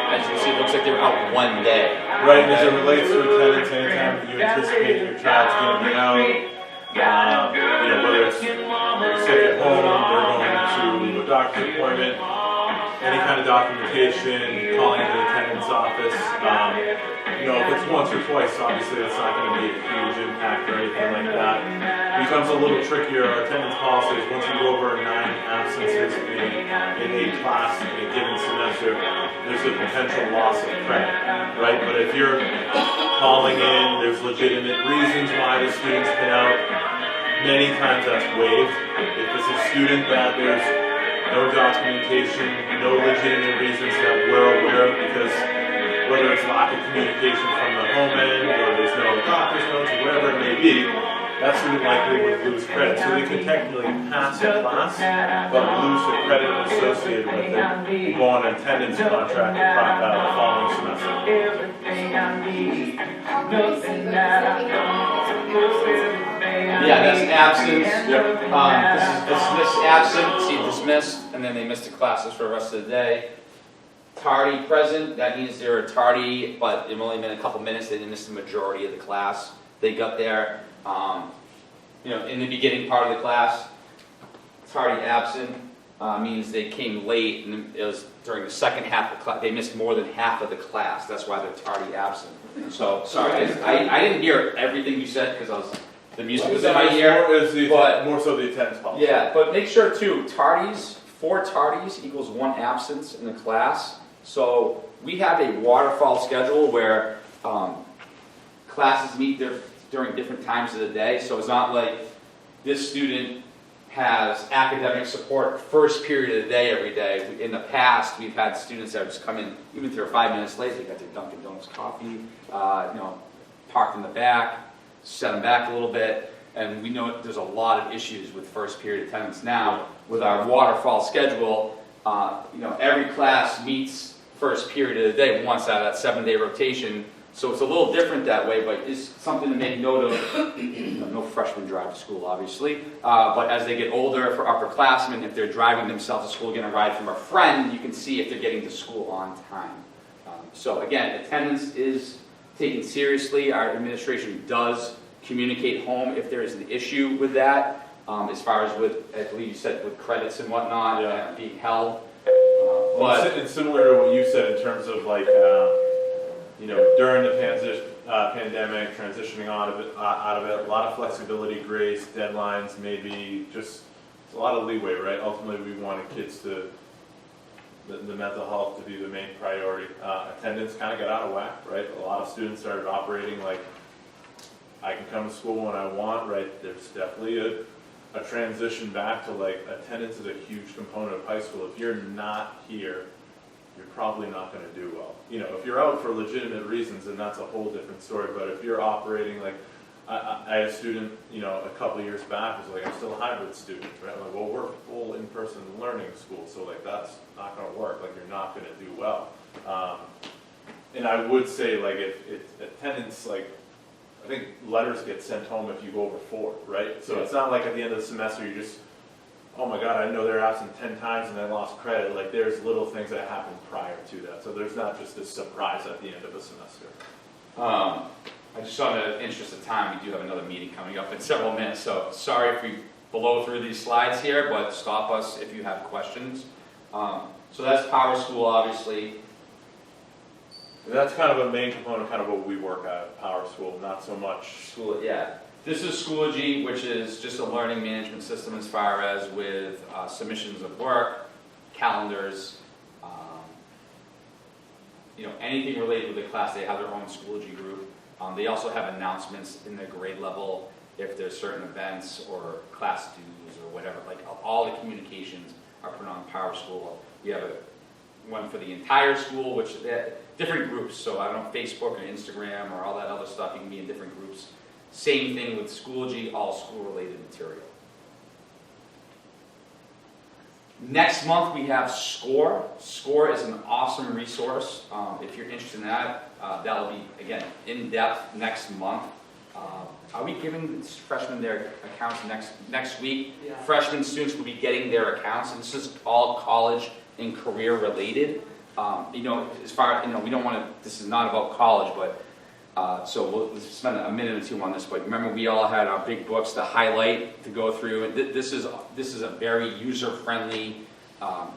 As you can see, it looks like they were out 1 day. Right, and as it relates to attendance, anytime you anticipate your child's going to be out, whether it's sick at home, they're going to a doctor's appointment, any kind of documentation, calling the attendance office. If it's once or twice, obviously that's not going to be a huge impact or anything like that. It becomes a little trickier. Our attendance policy is once you go over 9 absences in a class in a given semester, there's a potential loss of credit, right? But if you're calling in, there's legitimate reasons why the student's been out, many times that's waived. If it's a student that there's no documentation, no legitimate reasons that we're aware of, because whether it's lack of communication from the home end, or there's no doctor's notes, or whatever it may be, that student likely would lose credit. So they could technically pass a class, but lose the credit associated with it, go on an attendance contract the following semester. Yeah, that's absence. This is dismissed absent, see dismissed, and then they missed the classes for the rest of the day. Tardy present, that means they were tardy, but it only been a couple minutes, they didn't miss the majority of the class. They got there, in the beginning part of the class. Tardy absent means they came late, and it was during the second half of the class, they missed more than half of the class, that's why they're tardy absent. So, sorry, I didn't hear everything you said, because I was the music was in my ear. But- More so the attendance policy. Yeah, but make sure too, tardies, 4 tardies equals 1 absence in the class. So we have a waterfall schedule where classes meet during different times of the day. So it's not like this student has academic support first period of the day every day. In the past, we've had students that just come in, even if they're 5 minutes late, they got their Dunkin' Donuts coffee, parked in the back, set them back a little bit. And we know there's a lot of issues with first period attendance now. With our waterfall schedule, every class meets first period of the day once out of that 7-day rotation. So it's a little different that way, but it's something to make note of. No freshmen drive to school, obviously. But as they get older, for upperclassmen, if they're driving themselves to school, getting a ride from a friend, you can see if they're getting to school on time. So again, attendance is taken seriously. Our administration does communicate home if there is an issue with that, as far as with, I believe you said, with credits and whatnot being held. And similar to what you said in terms of like, during the pandemic, transitioning out of it, a lot of flexibility, grace, deadlines, maybe just a lot of leeway, right? Ultimately, we wanted kids to, the mental health to be the main priority. Attendance kind of got out of whack, right? A lot of students started operating like, I can come to school when I want, right? There's definitely a transition back to like, attendance is a huge component of high school. If you're not here, you're probably not going to do well. If you're out for legitimate reasons, then that's a whole different story. But if you're operating like, I had a student, a couple of years back was like, I'm still a hybrid student, right? I'm like, well, we're full in-person learning school, so like that's not going to work. Like you're not going to do well. And I would say like if attendance, like I think letters get sent home if you go over 4, right? So it's not like at the end of the semester you just, oh my God, I know they're absent 10 times and I lost credit. Like there's little things that happen prior to that. So there's not just a surprise at the end of a semester. I just saw in the interest of time, we do have another meeting coming up in several minutes. So sorry if we blow through these slides here, but stop us if you have questions. So that's Power School, obviously. And that's kind of a main component, kind of what we work at Power School, not so much. School, yeah. This is Schoology, which is just a learning management system as far as with submissions of work, calendars, anything related with the class. They have their own Schoology group. They also have announcements in their grade level if there's certain events or class dues or whatever. Like all the communications are put on Power School. We have one for the entire school, which different groups. So I don't know, Facebook or Instagram or all that other stuff. You can be in different groups. Same thing with Schoology, all school-related material. Next month we have SCORE. SCORE is an awesome resource. If you're interested in that, that'll be, again, in-depth next month. Are we giving freshmen their accounts next week? Yeah. Freshman students will be getting their accounts, and this is all college and career related. As far, we don't want to, this is not about college, but so we'll spend a minute or two on this, but remember we all had our big books to highlight, to go through. This is a very user-friendly,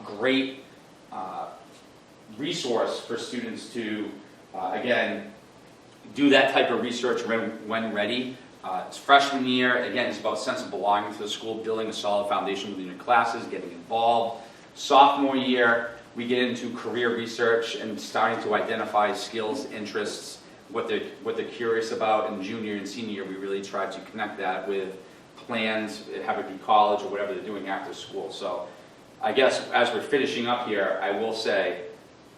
great resource for students to, again, do that type of research when ready. It's freshman year. Again, it's about sense of belonging to the school, building a solid foundation within your classes, getting involved. Sophomore year, we get into career research and starting to identify skills, interests, what they're curious about. In junior and senior year, we really try to connect that with plans, have it be college or whatever they're doing after school. So I guess as we're finishing up here, I will say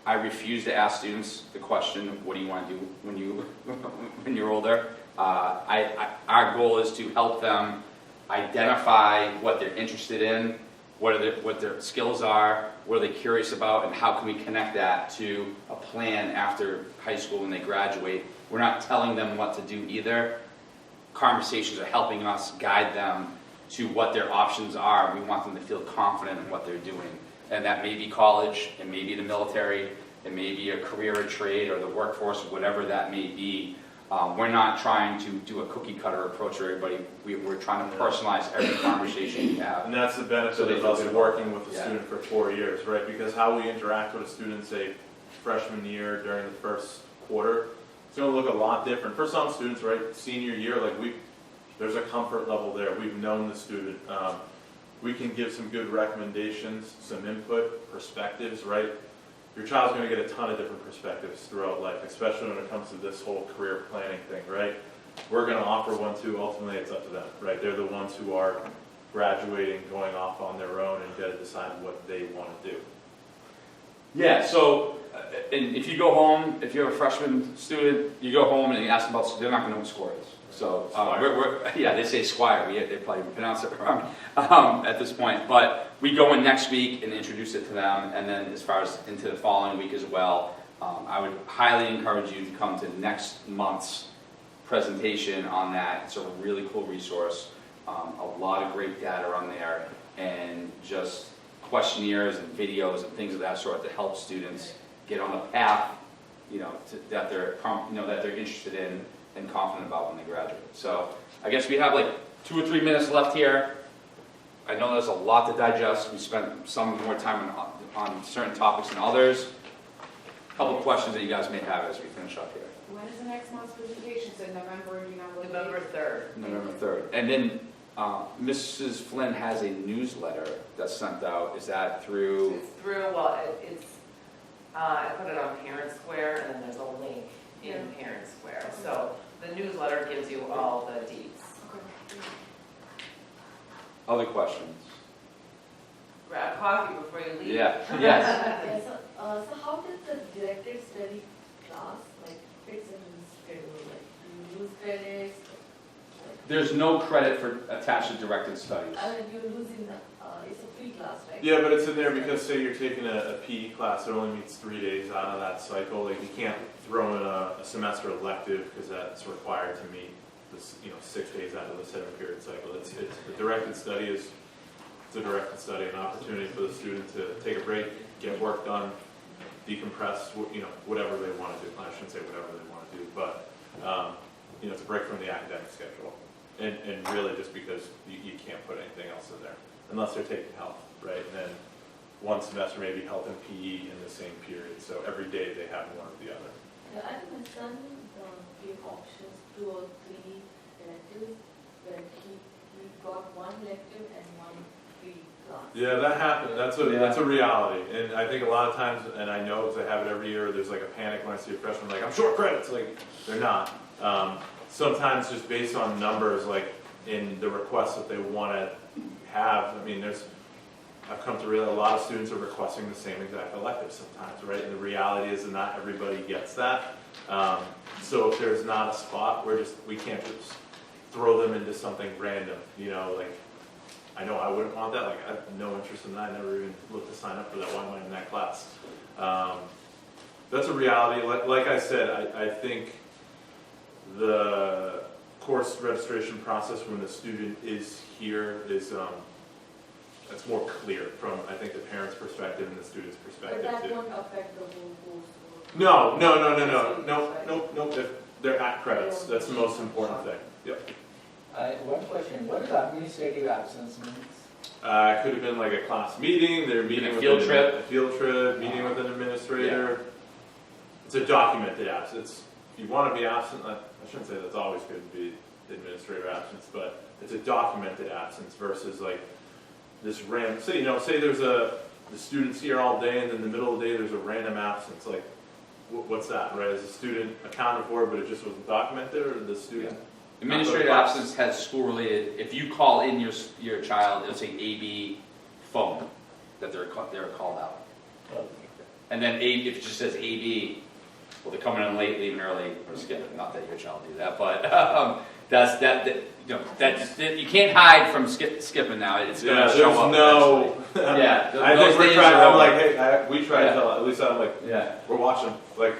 I refuse to ask students the question, what do you want to do when you're older? Our goal is to help them identify what they're interested in, what their skills are, what are they curious about, and how can we connect that to a plan after high school when they graduate. We're not telling them what to do either. Conversations are helping us guide them to what their options are. We want them to feel confident in what they're doing. And that may be college, it may be the military, it may be a career or trade or the workforce, whatever that may be. We're not trying to do a cookie cutter approach for everybody. We're trying to personalize every conversation we have. And that's the benefit of us working with a student for 4 years, right? Because how we interact with a student, say, freshman year during the first quarter, it's going to look a lot different. For some students, right, senior year, like there's a comfort level there. We've known the student. We can give some good recommendations, some input, perspectives, right? Your child's going to get a ton of different perspectives throughout life, especially when it comes to this whole career planning thing, right? We're going to offer one too. Ultimately, it's up to them, right? They're the ones who are graduating, going off on their own, and got to decide what they want to do. Yeah, so, and if you go home, if you have a freshman student, you go home and you ask them about, they're not going to know what score is. So, yeah, they say Squire, they probably pronounce it wrong at this point. But we go in next week and introduce it to them, and then as far as into the following week as well, I would highly encourage you to come to next month's presentation on that. It's a really cool resource, a lot of great data on there, and just questionnaires and videos and things of that sort to help students get on the path, that they're interested in and confident about when they graduate. So I guess we have like 2 or 3 minutes left here. I know there's a lot to digest. We spent some more time on certain topics than others. A couple of questions that you guys may have as we finish up here. When is the next month's presentation? So November, November 3rd. November 3rd. And then Mrs. Flynn has a newsletter that's sent out. Is that through? It's through, well, I put it on Parent Square, and then there's a link in Parent Square. So the newsletter gives you all the deets. Other questions? Grab coffee before you leave. Yeah, yes. Yeah, so how does the directed study class fits into the schedule? You lose credits? There's no credit for attached to directed studies. You're losing it's a free class, right? Yeah, but it's in there because say you're taking a PE class that only meets 3 days out of that cycle. Like you can't throw in a semester elective because that's required to meet this, 6 days out of the 7-period cycle. It's the directed study it's a directed study, an opportunity for the student to take a break, get work done, decompress, whatever they want to do. I shouldn't say whatever they want to do, but it's a break from the academic schedule. And really just because you can't put anything else in there unless they're taking health, right? And then one semester maybe health and PE in the same period. So every day they have one or the other. Yeah, I think my son gave options 2 or 3 electives where he got 1 elective and 1 free class. Yeah, that happened. That's a reality. And I think a lot of times, and I know because I have it every year, there's like a panic when I see a freshman like, I'm short credits. Like, they're not. Sometimes just based on numbers, like in the requests that they want to have, I've come to realize a lot of students are requesting the same exact elective sometimes, right? And the reality is that not everybody gets that. So if there's not a spot, we can't just throw them into something random, I know I wouldn't want that, I have no interest in that, I never even looked to sign up for that, why am I in that class? That's a reality. Like I said, I think the course registration process when the student is here is it's more clear from I think the parents' perspective and the student's perspective But that too. won't affect the whole course. No. If they're at credits, that's the most important thing. Yep. One question, what does administrative absence means? It could have been like a class meeting. They're meeting A with field trip, meeting with an administrator. It's a documented absence. If you want to be absent, I shouldn't say that's always good to be administrative absence, but it's a documented absence versus like this random. Say there's the student's here all day, and then in the middle of the day there's a random absence. Like, what's that, right? Is the student accounted for, but it just wasn't documented, or the student? Yeah. Administrative absence has school-related. If you call in your child, it'll say AB phone that they're called out. And then if it just says AB, well, they're coming in late, leaving early, or skipping. Not that your child do that, but you can't hide from skipping now. It's going to show up. No. Yeah, I think we're trying. I'm like, hey, we try to tell. At least I'm like, yeah, we're watching. Like,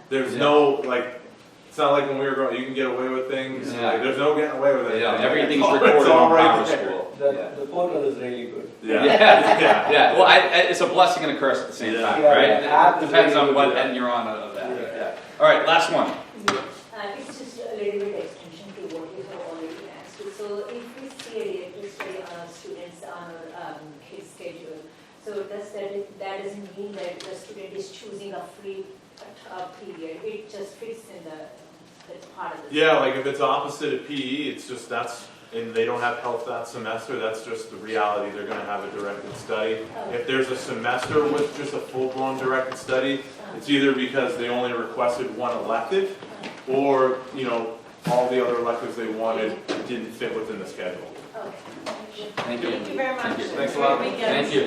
there's no like. It's not like when we were growing. You can get away with things. Yeah. Like, there's no getting away with it. Yeah, everything's recorded it's all on right Power there. School. The portal is really good. Yeah. Well, it's a blessing and a curse at the same time, right? It depends on what end you're on of that. Yeah. All right, last one. It's just a little bit extension to what you have already asked. So if we see a directed study on our students on his schedule, so that doesn't mean that the student is choosing a free period. It just fits in the it's part of the. Yeah, like if it's opposite of PE, it's just and they don't have health that semester, that's just the reality, they're gonna have a directed study. If there's a semester with just a full-blown directed study, it's either because they only requested one elective, or, all the other electives they wanted didn't fit within the schedule. Okay. Thank you. Thank you very much. Thank you. Thanks a lot. Thank you.